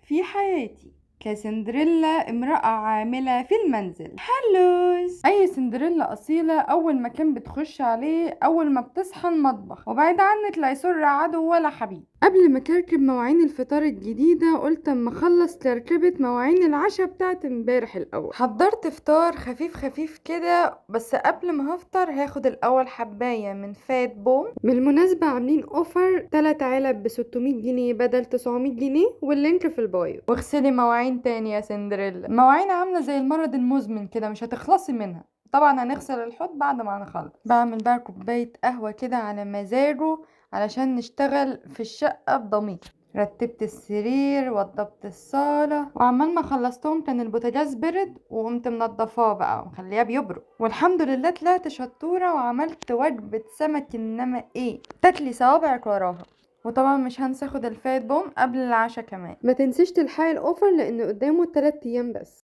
في حياتي كسندريلا امرأة عاملة في المنزل. هلوز أي سندريلا أصيلة أول ما كان بتخش عليه أول ما بتصحى المطبخ، وبعيد عنك لا يسر عدو ولا حبيب. قبل ما كركب مواعين الفطار الجديدة قلت اما اخلص تركبة مواعين العشاء بتاعت امبارح الأول. حضرت فطار خفيف خفيف كده، بس قبل ما هفطر هاخد الأول حباية من فات بوم. بالمناسبة عاملين اوفر 3 علب ب600 جنيه بدل 900 جنيه، واللينك في البايو. واغسلي مواعين تاني يا سندريلا، المواعين عاملة زي المرض المزمن كده مش هتخلصي منها. طبعا هنغسل الحوض بعد ما نخلص. بعمل بقى كوباية قهوة كده على مزاجه علشان نشتغل في الشقة بضمير. رتبت السرير وضبت الصالة، وعمال ما خلصتهم كان البوتاجاز برد، وقمت منضفاه بقى ومخلياه بيبرد. والحمد لله طلعت شطورة وعملت وجبة سمك، انما ايه تاكلي صوابعك وراها. وطبعا مش هنسى اخد الفات بوم قبل العشاء كمان. ما تنسيش تلحقي الاوفر لان قدامه 3 ايام بس.